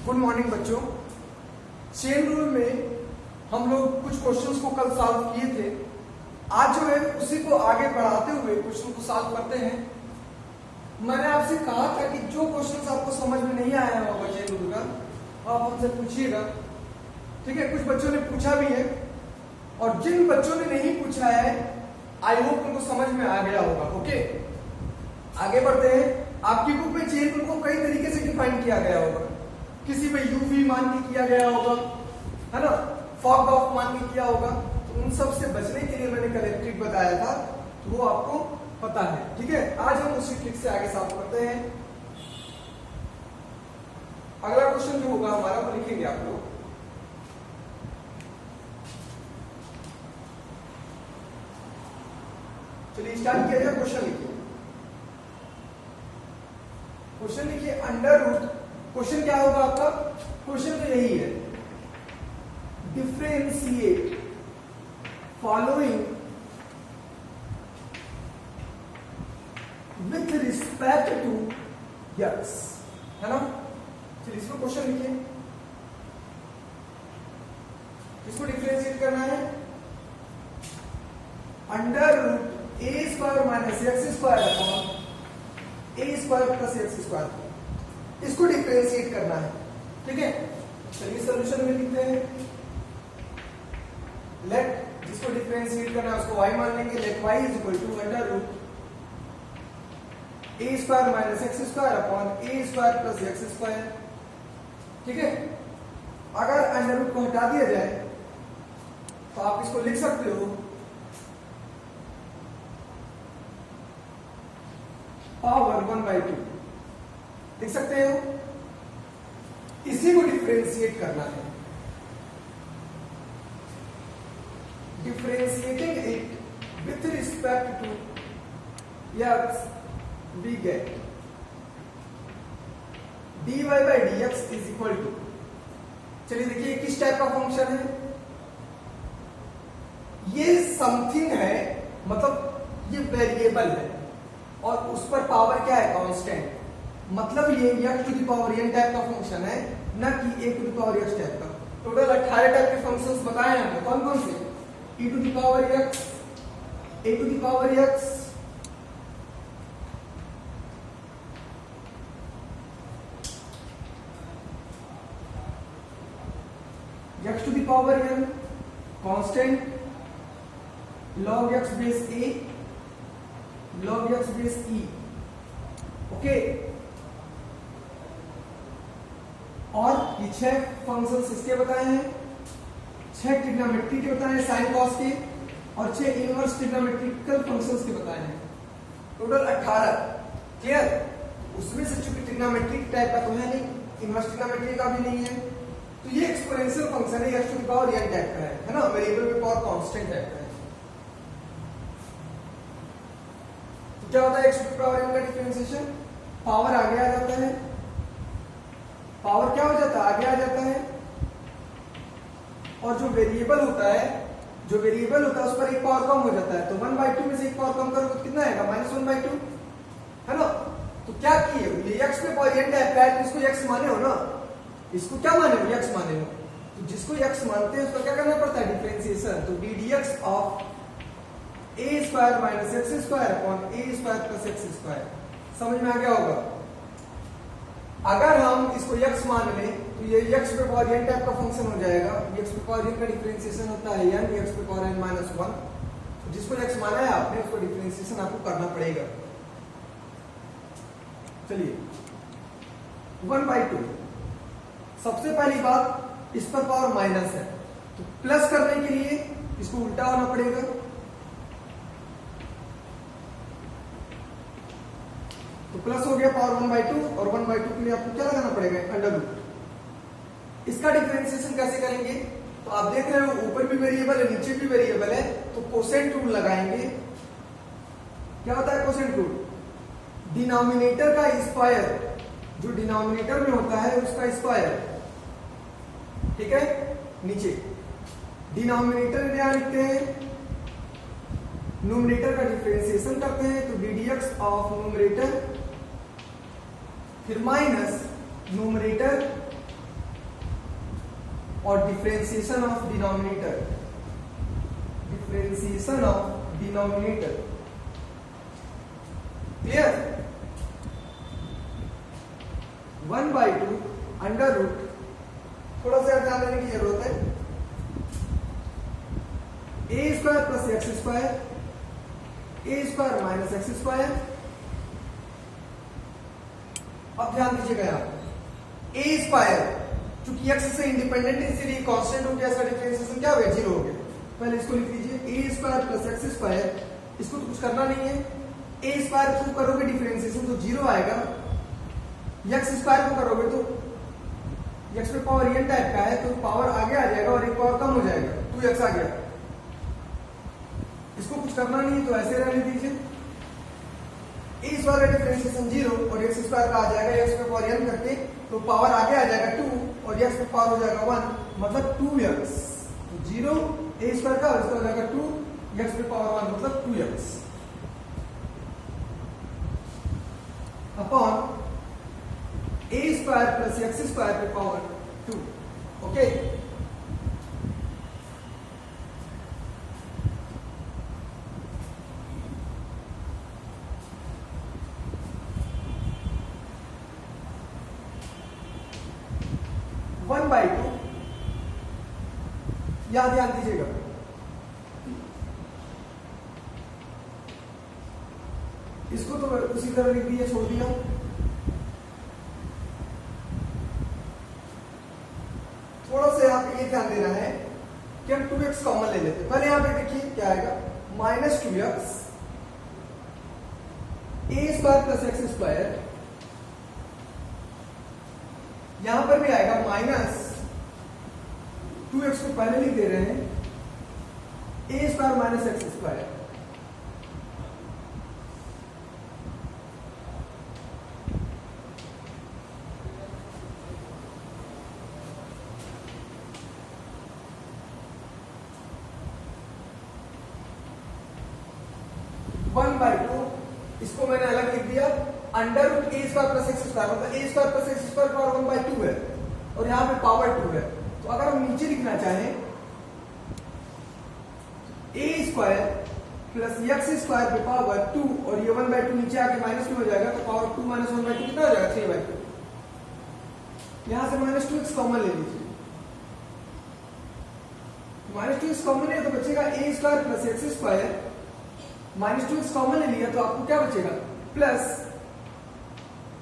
Good morning बच्चों। Chain rule में हम लोग कुछ क्वेश्चंस को कल सॉल्व किए थे। आज जो है उसी को आगे बढ़ाते हुए क्वेश्चन को सॉल्व करते हैं। मैंने आपसे कहा था कि जो क्वेश्चंस आपको समझ में नहीं आया होगा चेन रूल का आप हमसे पूछिएगा, ठीक है। कुछ बच्चों ने पूछा भी है और जिन बच्चों ने नहीं पूछा है आई होप उनको समझ में आ गया होगा। ओके, आगे बढ़ते हैं। आपकी बुक में चेन रूल को कई तरीके से डिफाइन किया गया होगा। किसी में यूवी मान के किया गया होगा, है ना, फॉग ऑफ मान के किया होगा। तो उन सब से बचने के लिए मैंने कल एक ट्रिक बताया था, तो वो आपको पता है, ठीक है। आज हम उसी ट्रिक से आगे सॉल्व करते हैं। अगला क्वेश्चन जो होगा हमारा वो लिखेंगे आप लोग। चलिए स्टार्ट किया जाए। क्वेश्चन लिखिए, क्वेश्चन लिखिए अंडर रूट। क्वेश्चन क्या होगा आपका? क्वेश्चन तो यही है, differentiate following with respect to x, है ना। चलिए इसमें क्वेश्चन लिखिए, इसको डिफरेंशिएट करना है। Under root a square minus x square upon a square plus x square, इसको डिफरेंशिएट करना है, ठीक है। चलिए सॉल्यूशन में लिखते हैं। लेट, जिसको डिफरेंशिएट करना है उसको y मान लेंगे। Let y is equal to under root a square minus x square upon a square plus x square, ठीक है। अगर अंडर रूट को हटा दिया जाए तो आप इसको लिख सकते हो पावर 1/2, लिख सकते हो। इसी को डिफरेंशिएट करना है। Differentiating it with respect to x we get dy by dx is equal to, चलिए देखिए किस टाइप का फंक्शन है ये। समथिंग है, मतलब ये वेरिएबल है और उस पर पावर क्या है? कांस्टेंट। मतलब ये x to the power n type का फंक्शन है, ना कि a to the power x type का। टोटल 18 टाइप के फंक्शंस बताए हैं हमने। कौन कौन से? e to the power x, a to the power x, x to the power n, constant, log x base a, log x base e, okay. और ये 6 फंक्शंस इसके बताए हैं, 6 ट्रिग्नोमेट्री के बताए हैं, साइन कॉस के, और 6 इनवर्स ट्रिग्नोमेट्रिकल फंक्शंस के बताए हैं। Total 18, clear. उसमें से चूंकि ट्रिग्नोमेट्रिक टाइप का तो है नहीं, इनवर्स ट्रिग्नोमेट्री का भी नहीं है, तो ये एक्सपोनेंशियल फंक्शन है, x to the power n type का है ना, वेरिएबल में पावर कांस्टेंट टाइप का है। तो क्या होता है x to the power n का डिफरेंशिएशन? पावर आगे आ जाता है, पावर क्या हो जाता है? आगे आ जाता है। और जो वेरिएबल होता है, उस पर एक पावर कम हो जाता है। तो 1/2 में से एक पावर कम करोगे तो कितना आएगा? -1/2, है ना। तो क्या किए, ये x पे पावर n टाइप का है तो इसको x माने हो ना, इसको क्या माने हो? x माने हो। तो जिसको x मानते हैं उसका क्या करना पड़ता है? डिफरेंशिएशन। तो ddx of a square minus x square upon a square plus x square, समझ में आ गया होगा। अगर हम इसको x मान लें तो ये x पे पावर n टाइप का फंक्शन हो जाएगा। x पे पावर n का डिफरेंशिएशन होता है n, x पे पावर n माइनस 1। तो जिसको x माना है आपने उसको डिफरेंशिएशन आपको करना पड़ेगा। चलिए 1/2, सबसे पहली बात इस पर पावर माइनस है तो प्लस करने के लिए इसको उल्टा होना पड़ेगा। तो प्लस हो गया पावर 1/2, और 1/2 के लिए आपको क्या लगाना पड़ेगा? Under root. इसका डिफरेंशिएशन कैसे करेंगे? तो आप देख रहे हो ऊपर भी वेरिएबल है, नीचे भी वेरिएबल है, तो कोसेंट रूल लगाएंगे। क्या होता है कोसेंट रूल? डिनोमिनेटर का स्क्वायर, जो डिनोमिनेटर में होता है उसका स्क्वायर, ठीक है। नीचे डिनोमिनेटर यहां लिखते हैं, न्यूमरेटर का डिफरेंशिएशन करते हैं तो ddx ऑफ न्यूमरेटर, फिर माइनस न्यूमरेटर और differentiation of denominator, differentiation of denominator. Clear? 1/2 under root, थोड़ा सा ध्यान देने की जरूरत है, a square plus x square, a square minus x square. अब ध्यान दीजिएगा यहां ए स्क्वायर चूंकि एक्स से इंडिपेंडेंट है इसलिए कांस्टेंट हो गया, इसका डिफरेंशिएशन क्या हो गया? 0 हो गया। पहले इसको लिख लीजिए ए स्क्वायर प्लस एक्स स्क्वायर, इसको तो कुछ करना नहीं है, ए स्क्वायर थ्रू करोगे डिफरेंशिएशन तो 0 आएगा, एक्स स्क्वायर को करोगे तो एक्स पे पावर एन टाइप का है तो पावर आगे आ जाएगा और एक पावर कम हो जाएगा, 2x आ गया। इसको कुछ करना नहीं है तो ऐसे रहने दीजिए, ए स्क्वायर का डिफरेंशिएशन 0 और एक्स स्क्वायर का आ जाएगा एक्स पे पावर n करके, तो पावर आगे आ जाएगा 2 और एक्स पे पावर हो जाएगा 1 मतलब 2x, तो 0 ए स्क्वायर का और इसका हो जाएगा 2 एक्स पे पावर 1 मतलब 2x upon a square plus x square पे power 2। Okay, one by to, यहां ध्यान दीजिएगा, इसको तो उसी तरह लिख दिया, छोड़ दिया। थोड़ा सा यहाँ पे ये ध्यान देना है कि हम 2x कॉमन ले लेते हैं। पहले यहाँ पे देखिए क्या आएगा, माइनस 2x ए स्क्वायर प्लस एक्स स्क्वायर, यहां पर भी आएगा माइनस 2x को पहले लिख दे रहे हैं, a square minus x square, one by two, इसको मैंने अलग लिख दिया, under root a square plus x square मतलब a square plus x square power 1/2 है और यहाँ पे पावर 2 है। तो अगर हम नीचे लिखना चाहें ए स्क्वायर प्लस एक्स स्क्वायर पे पावर 2 और ये 1/2 नीचे आके माइनस में हो जाएगा तो पावर 2 माइनस 1/2 कितना हो जाएगा? 3/2। यहां से माइनस 2x कॉमन ले लीजिए, माइनस 2x कॉमन है तो बचेगा a square plus x square, minus 2x common ले लिया तो आपको क्या बचेगा? Plus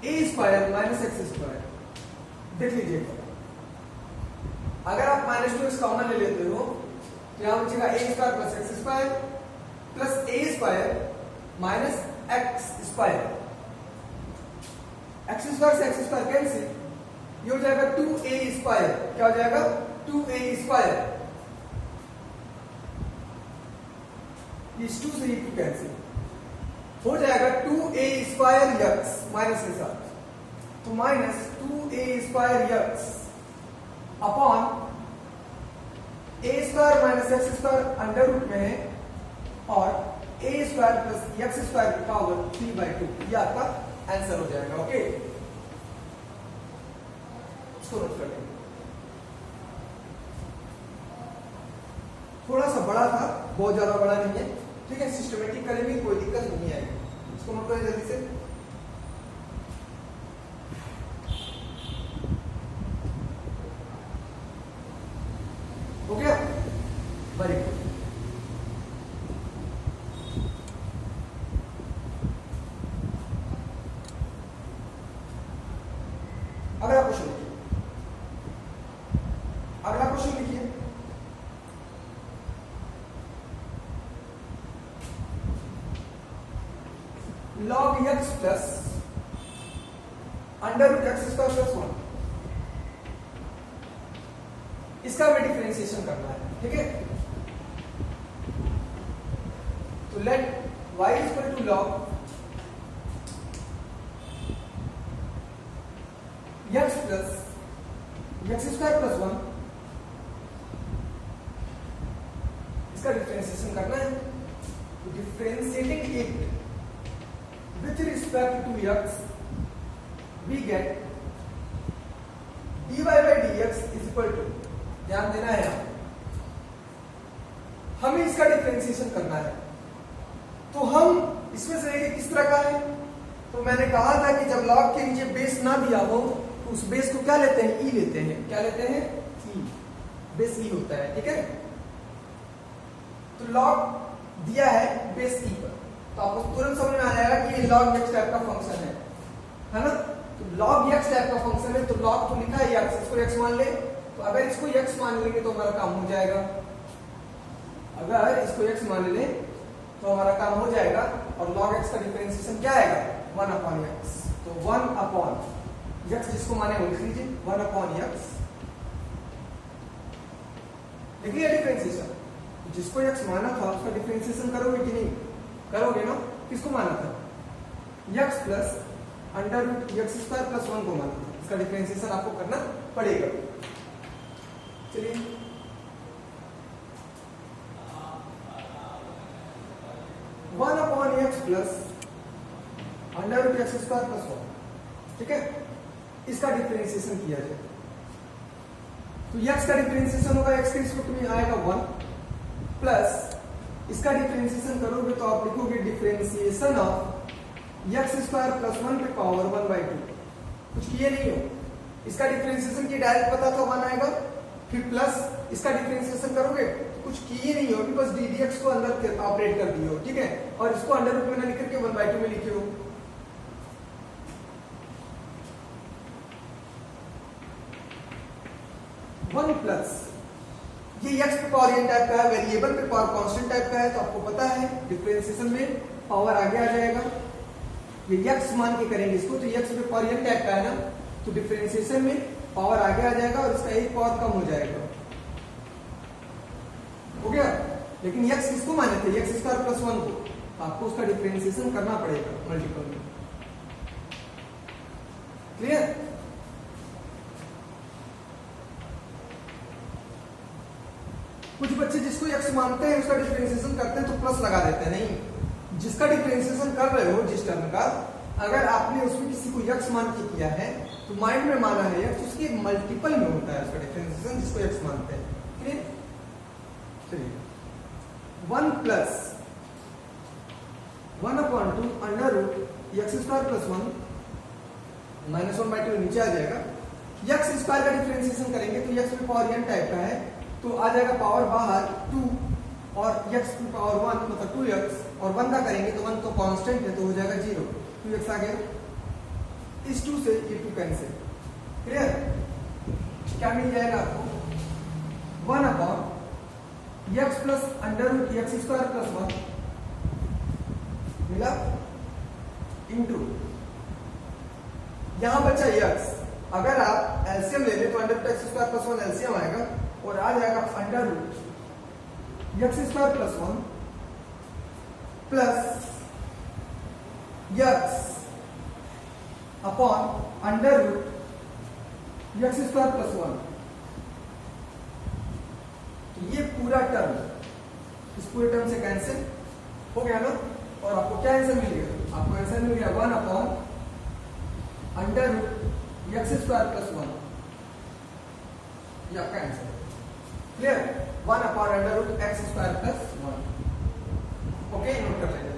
a square minus x square. देख लीजिएगा, अगर आप माइनस 2x कॉमन ले लेते हो तो यहां बचेगा a square plus x square plus a square minus x square, x square से एक्स स्क्वायर कैंसिल, ये हो जाएगा 2a स्क्वायर, क्या हो जाएगा? 2a स्क्वायर, इस 2 से ये 2 कैंसिल हो जाएगा 2a स्क्वायर एक्स माइनस के साथ, तो minus 2a square x upon a square minus x square under root में है और a square plus x square की पावर 3/2, ये आपका आंसर हो जाएगा। ओके, इसको नोट कर लेंगे, थोड़ा सा बड़ा था, बहुत ज्यादा बड़ा नहीं है, ठीक है, सिस्टमेटिक करेंगे कोई दिक्कत नहीं आएगी। इसको नोट करें जल्दी से, हो गया? Very good. अगला क्वेश्चन लिखिए, अगला क्वेश्चन लिखिए, log x plus under root x square plus 1, इसका हमें डिफरेंशिएशन करना है, ठीक है? तो let y equal to log x plus x square plus 1, इसका डिफरेंशिएशन करना है। तो differentiating it with respect to x, we get dy by dx is equal to ध्यान देना है यहाँ, हमें इसका डिफरेंशिएशन करना है। तो हम इसमें से एक किस तरह का है, तो मैंने कहा था कि जब लॉग के नीचे बेस ना दिया हो तो उस बेस को क्या लेते हैं, ई लेते हैं। क्या लेते हैं, ई। बेस ई होता है, ठीक है। तो लॉग दिया है बेस ई पर, तो आपको तुरंत समझ में आ जाएगा कि ये लॉग एक्स टाइप का फंक्शन है ना। तो लॉग एक्स टाइप का फंक्शन है, तो लॉग तो लिखा है एक्स, इसको एक्स मान ले। तो अगर इसको एक्स मान लेंगे तो हमारा काम हो जाएगा। अगर इसको एक्स मान ले तो हमारा काम हो जाएगा। और log x का डिफरेंशिएशन क्या आएगा, 1 अपॉन x। तो 1 अपॉन x जिसको माने वो लिख लीजिए, 1 अपॉन x। लिख लिया डिफरेंशिएशन। जिसको x माना था उसका डिफरेंशिएशन करोगे कि नहीं, करोगे ना। किसको माना था, x plus under root x square plus 1 को माना था। इसका डिफरेंशिएशन आपको करना पड़ेगा। चलिए, one upon x plus under root x square plus 1, ठीक है। इसका डिफरेंशिएशन किया जाए तो x का डिफरेंशिएशन होगा, x के रिस्पेक्ट में आएगा 1 प्लस इसका डिफरेंशिएशन करोगे तो आप लिखोगे differentiation of x square plus 1 पे पावर 1/2। कुछ किए नहीं हो, इसका डिफरेंशिएशन की डायरेक्ट पता था 1 आएगा, फिर प्लस इसका डिफरेंशिएशन करोगे तो कुछ किए नहीं हो, बस डी डी एक्स को अंदर ऑपरेट कर दिए हो, ठीक है। और इसको अंडर रूट में ना लिख करके 1/2 में लिखे हो। वन प्लस ये एक्स पे पावर एन टाइप का है, वेरिएबल पे पावर कांस्टेंट टाइप का है, तो आपको पता है डिफरेंशिएशन में पावर आगे आ जाएगा। ये एक्स मान के करेंगे इसको, तो एक्स पे पावर एन टाइप का है ना, तो डिफरेंशिएशन में पावर आगे आ जाएगा और इसका एक पावर कम हो जाएगा। हो गया। लेकिन x किसको माने थे, एक्स स्क्वायर प्लस 1 को, तो आपको उसका डिफरेंशिएशन करना पड़ेगा मल्टीपल में। क्लियर। कुछ बच्चे जिसको x मानते हैं उसका डिफरेंशिएशन करते हैं तो प्लस लगा देते हैं। नहीं, जिसका डिफरेंशिएशन कर रहे हो जिस टर्म का, अगर आपने उसमें किसी को x मान के किया है तो माइंड में माना है x, उसके मल्टीपल में होता है उसका डिफरेंशिएशन जिसको x मानते हैं। क्लियर। चलिए, 1 plus 1 upon 2 under root x square plus 1 minus 1/2 नीचे आ जाएगा। एक्स स्क्वायर का डिफरेंशिएशन करेंगे तो एक्स पे पावर n टाइप का है, तो आ जाएगा पावर बाहर 2 और एक्स की पावर 1 मतलब 2x, और 1 का करेंगे तो 1 तो कांस्टेंट है तो हो जाएगा 0, 2x आ गया। इस 2 से ये 2 कैंसिल। क्लियर। क्या मिल जाएगा आपको, 1 upon x plus under root x square plus 1 मिला इंटू यहां बचा एक्स। अगर आप एलसीएम ले ले तो under root x square plus 1 LCM आएगा और आ जाएगा under root x square plus 1 plus x upon under root x square plus 1। तो ये पूरा टर्म इस पूरे टर्म से कैंसिल हो गया ना, और आपको क्या आंसर मिल गया, आपको आंसर मिल गया 1 upon under root x square plus 1, ये आपका आंसर है। Clear. 1 upon under root x square plus 1। Okay, note कर लेंगे।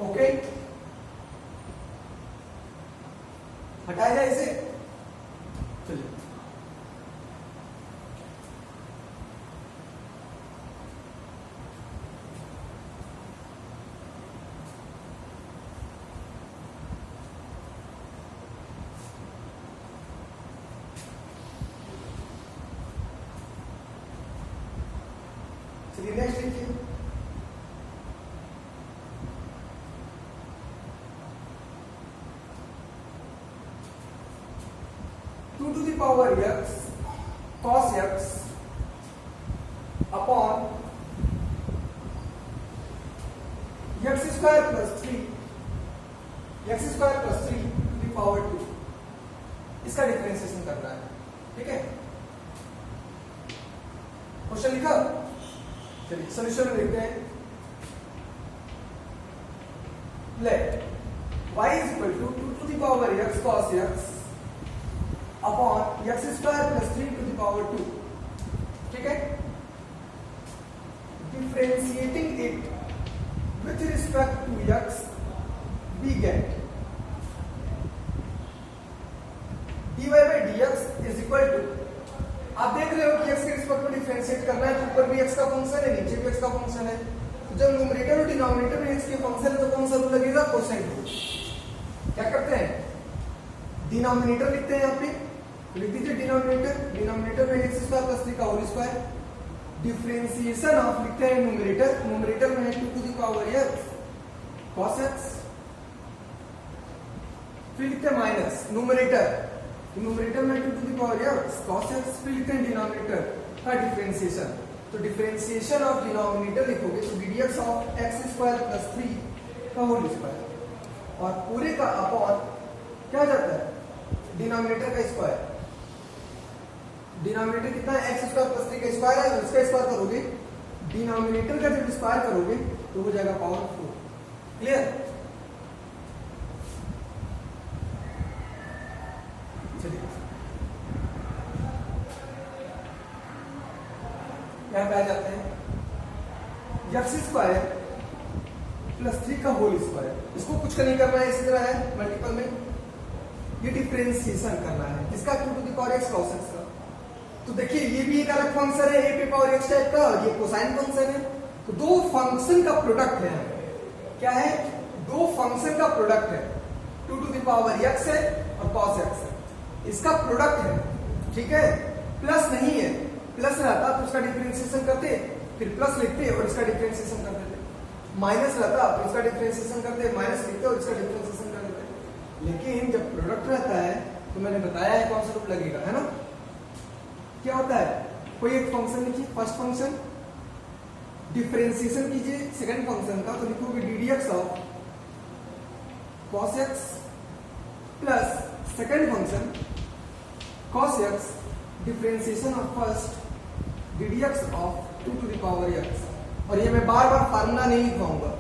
ओके, हटाया जाए इसे। चलिए, नेक्स्ट देखिए। To the power x cos x upon x square plus 3 to the power 2, इसका डिफरेंशिएशन करना है। ठीक है, क्वेश्चन लिखा, चलिए सॉल्यूशन में देखते हैं। Let y is equal to 2 to the power x cos x upon x square plus 3 to the power 2। ठीक है, differentiating it with respect to x we get dy by dx is equal to, आप देख रहे हो कि x के respect में differentiate करना है, तो ऊपर भी x का फंक्शन है, नीचे भी x का फंक्शन है। तो जब न्यूमरेटर और डिनोमिनेटर में x के फंक्शन है तो कौन सा रूल लगेगा? Quotient rule. क्या करते हैं, डिनोमिनेटर लिखते हैं, यहाँ पे लिख दीजिए डिनोमिनेटर में एक्स स्क्वायर प्लस 3 का होल स्क्वायर, डिफरेंशिएशन ऑफ लिखते हैं न्यूमरेटर में है 2 to the power x cos x, फिर लिखते हैं माइनस न्यूमरेटर में 2 to the power x cos x, फिर लिखते हैं डिनोमिनेटर का डिफरेंशिएशन। तो डिफरेंशिएशन ऑफ डिनोमिनेटर लिखोगे तो ddx of x square plus 3 का होल स्क्वायर, और पूरे का अपॉन क्या जाता है, डिनोमिनेटर का स्क्वायर। डिनोमिनेटर कितना है, x स्क्वायर प्लस 3 का स्क्वायर है, और इसका स्क्वायर करोगे, डिनोमिनेटर का जब स्क्वायर करोगे तो हो जाएगा पावर 4। क्लियर? चलिए यहां पे आ जाते हैं, x स्क्वायर प्लस 3 का होल स्क्वायर, इसको कुछ नहीं करना है, इसी तरह है मल्टीपल में, ये डिफरेंशिएशन करना है किसका, 2 to the power x cos x का। तो देखिए ये भी एक अलग फंक्शन है a पे पावर x टाइप का, और ये कोसाइन फंक्शन है। तो दो फंक्शन का प्रोडक्ट है, क्या है, दो फंक्शन का प्रोडक्ट है, 2 टू द पावर x है और cos x है, इसका प्रोडक्ट है। ठीक है, प्लस नहीं है, प्लस रहता तो उसका डिफरेंशिएशन करते, फिर प्लस लिखते और इसका डिफरेंशिएशन कर देते, माइनस रहता तो इसका डिफरेंशिएशन करते, माइनस लिखते और इसका डिफरेंशिएशन कर देते। लेकिन जब प्रोडक्ट रहता है तो मैंने बताया है कौन सा रूप लगेगा, है ना। क्या होता है, कोई एक फंक्शन लिखिए, फर्स्ट फंक्शन, डिफरेंशिएशन कीजिए सेकंड फंक्शन का, तो लिखोगे ddx of cos x plus second function cos x differentiation of first ddx of 2 to the power x। और ये मैं बार बार फार्मूला नहीं लिखवाऊंगा,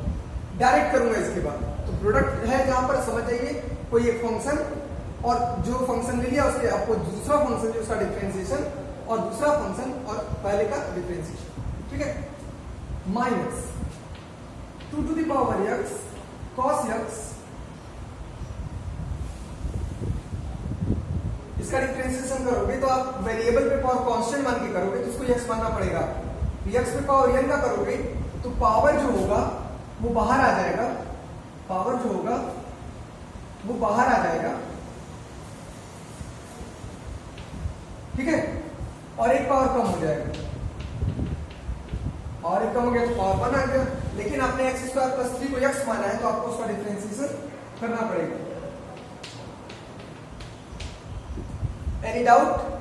डायरेक्ट करूंगा इसके बाद। तो प्रोडक्ट है जहां पर समझ जाइए, कोई एक फंक्शन और जो फंक्शन ले लिया उसके आपको दूसरा फंक्शन जो उसका डिफरेंशिएशन, और दूसरा फंक्शन और पहले का डिफरेंशिएशन। ठीक है, minus 2 to the power x cos x, इसका डिफरेंशिएशन करोगे तो आप वेरिएबल पे पावर कांस्टेंट मान के करोगे तो उसको x मानना पड़ेगा। x पे पावर n का करोगे तो पावर जो होगा वो बाहर आ जाएगा, पावर जो होगा वो बाहर आ जाएगा। ठीक है, और एक पावर कम हो जाएगा, और एक कम हो गया तो पावर 1 आ गया। लेकिन आपने x स्क्वायर प्लस 3 को x माना है तो आपको उसका डिफरेंशिएशन करना पड़ेगा। Any doubt?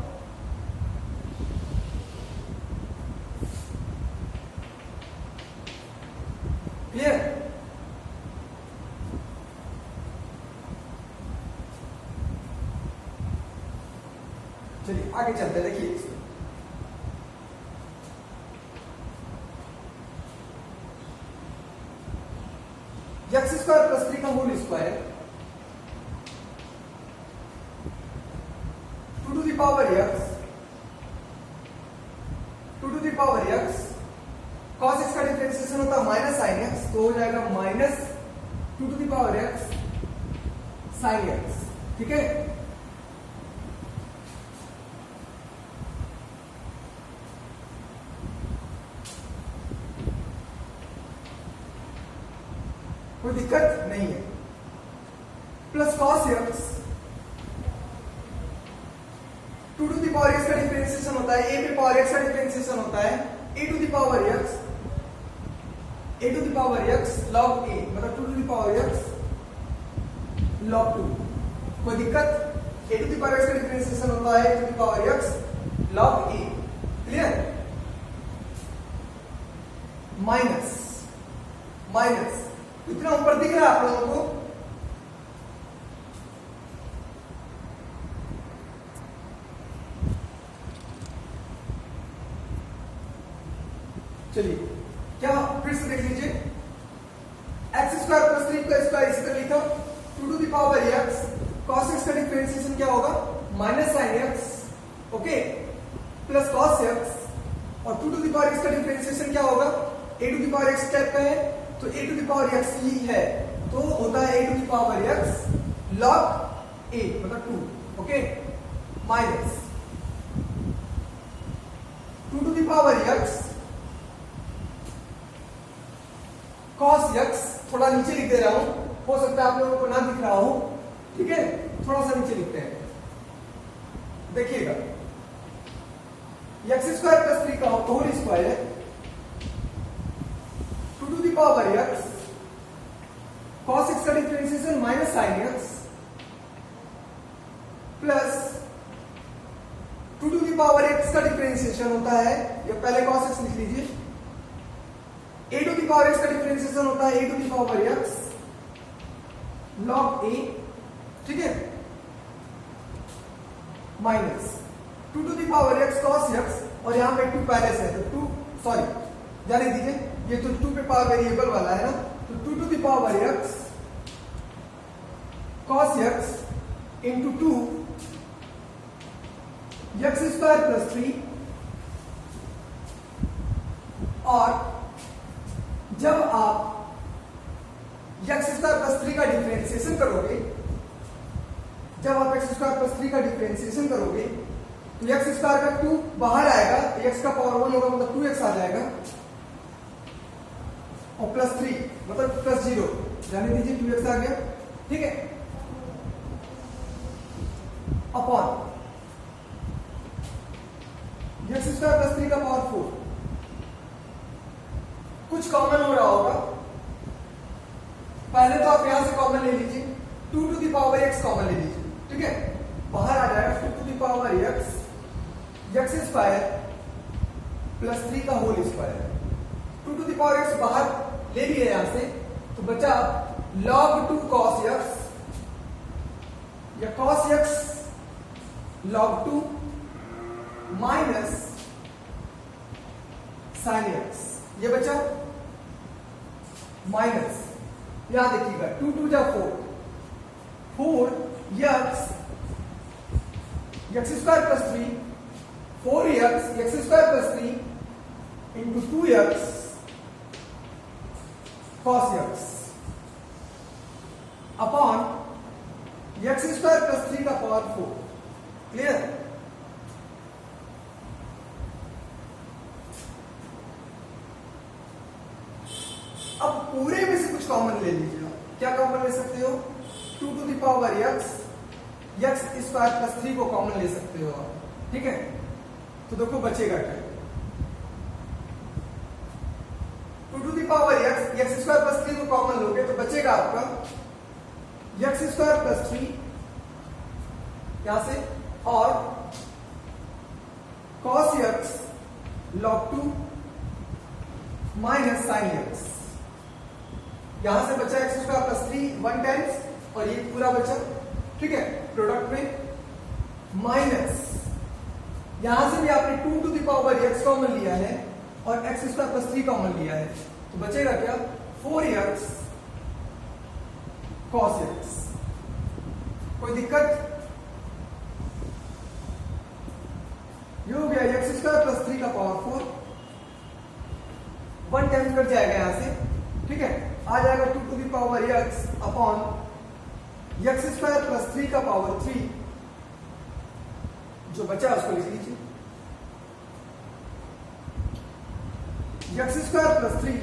क्लियर? चलिए आगे चलते हैं, देखिए x स्क्वायर प्लस 3 का whole square 2 to the power x, 2 to the power x cos x का डिफरेंशिएशन होता है माइनस साइन x, तो हो जाएगा minus 2 to the power x sine x। ठीक है, कोई दिक्कत नहीं है। Plus cos x 2 to the power x का डिफरेंशिएशन होता है, a पे पावर x का डिफरेंशिएशन होता है a to the power x, a to the power x log a, मतलब 2 to the power x log 2। कोई दिक्कत, a to the power x का डिफरेंशिएशन होता है a to the power x log a। Clear? Minus इतना ऊपर दिख रहा है आप लोगों को? चलिए क्या फिर से देख लीजिए, एक्स स्क्वायर प्लस 3 का स्क्वायर इसी तरह लिखा, 2 to the power x, cos x का डिफरेंशिएशन क्या होगा? Minus sine x, okay, plus cos x, और 2 टू द पावर x का डिफरेंशिएशन क्या होगा? a to the power x type का है तो a to the power x ही है, तो होता है a to the power x log a मतलब 2, okay, minus 2 to the power x cos x, थोड़ा नीचे लिख दे रहा हूं, हो सकता है आप लोगों को ना दिख रहा हो, ठीक है, थोड़ा सा नीचे लिखते हैं, देखिएगा, एक्स स्क्वायर प्लस 3 का whole square 2 to the power x cos x का differentiation minus sine x plus 2 to the power x का डिफरेंशिएशन होता है, या पहले cos x लिख लीजिए, a to the power x का डिफरेंशिएशन होता है a to the power x log a, ठीक है, minus 2 to the power x cos x, और यहां पे 2 पहले से है तो 2, सॉरी जाने दीजिए, ये तो 2 पे पावर वेरिएबल वाला है ना, तो 2 to the power x cos x into 2 x square plus 3, और जब आप x स्क्वायर प्लस 3 का डिफरेंशिएशन करोगे, जब आप x स्क्वायर प्लस 3 का डिफरेंशिएशन करोगे तो x स्क्वायर का 2 बाहर आएगा, x का पावर 1 होगा मतलब 2x आ जाएगा, और प्लस 3 मतलब प्लस 0, जाने दीजिए 2x आ गया, ठीक है, अपॉन x स्क्वायर प्लस 3 का पावर 4, कुछ कॉमन हो रहा होगा, पहले तो आप यहां से कॉमन ले लीजिए, 2 to the power x common ले लीजिए, ठीक है, बाहर आ जाएगा 2 to the power x square plus 3 का whole square, 2 to the power x बाहर ले लिए यहां से, तो बचा log 2 cos x, या cos x log 2 minus sin x, ये बचा माइनस, यहां देखिएगा 2 2 जा 4 x square plus 3 4x square plus 3 into 2x cos x upon x square plus 3 का पावर 4, क्लियर? अब पूरे में से कुछ कॉमन ले लीजिए, क्या कॉमन ले सकते हो? 2 to the power x square plus 3 को कॉमन ले सकते हो आप, ठीक है, तो देखो बचेगा क्या, 2 to the power x square plus 3 को कॉमन लोगे तो बचेगा आपका x स्क्वायर प्लस 3 यहां से, और cos x log 2 minus sin x, यहां से बचा x स्क्वायर प्लस 3 1 टाइम्स, और ये पूरा बचा, ठीक है, प्रोडक्ट में माइनस, यहां से भी आपने 2 to the power x common लिया है और x स्क्वायर प्लस 3 कॉमन लिया है, तो बचेगा क्या? 4x cos x, कोई दिक्कत? ये हो गया x स्क्वायर प्लस 3 का पावर 4, 1 टाइम्स कट जाएगा यहां से, ठीक है, आ जाएगा 2 to the power x upon x square plus 3 का पावर 3, जो बचा उसको लिख लीजिए, x square plus 3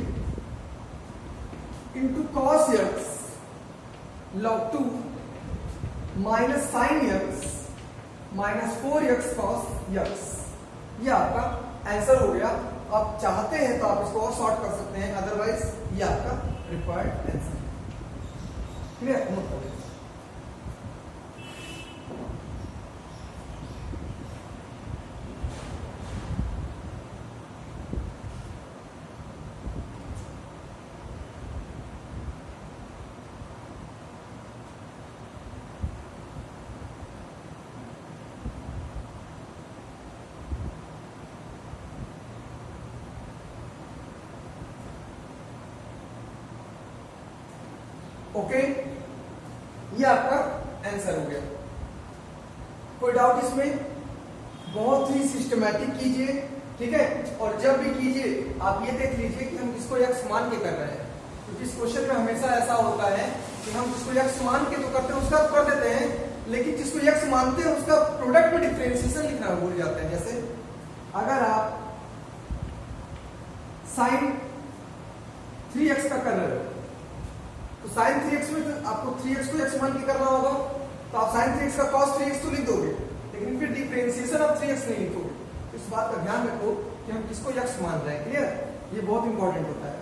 into cos x log 2 minus sin x minus 4x cos x, ये आपका आंसर हो गया। आप चाहते हैं तो आप इसको और शॉर्ट कर सकते हैं, अदरवाइज ये आपका रिक्वायर्ड आंसर, क्लियर? नोट करें। ओके, ये आपका आंसर हो गया। कोई डाउट इसमें? बहुत ही सिस्टमैटिक कीजिए, ठीक है। और जब भी कीजिए आप ये देख लीजिए कि हम किसको यक्स मान के कर रहे हैं, क्योंकि इस क्वेश्चन में हमेशा ऐसा होता है कि हम जिसको यक्स मान के तो करते हैं उसका कर देते हैं, लेकिन जिसको यक्स मानते हैं उसका प्रोडक्ट में डिफरेंशिएशन लिखना भूल जाते हैं। जैसे अगर आप साइन 3x का कर रहे हो तो साइन 3x में तो आपको 3x को x मान के करना होगा, तो आप साइन 3x का cos 3x तो लिख दोगे, लेकिन फिर डिफरेंशिएशन ऑफ 3x नहीं लिखोगे। इस बात का ध्यान रखो कि हम किसको x मान रहे हैं। क्लियर? ये बहुत इंपॉर्टेंट होता है।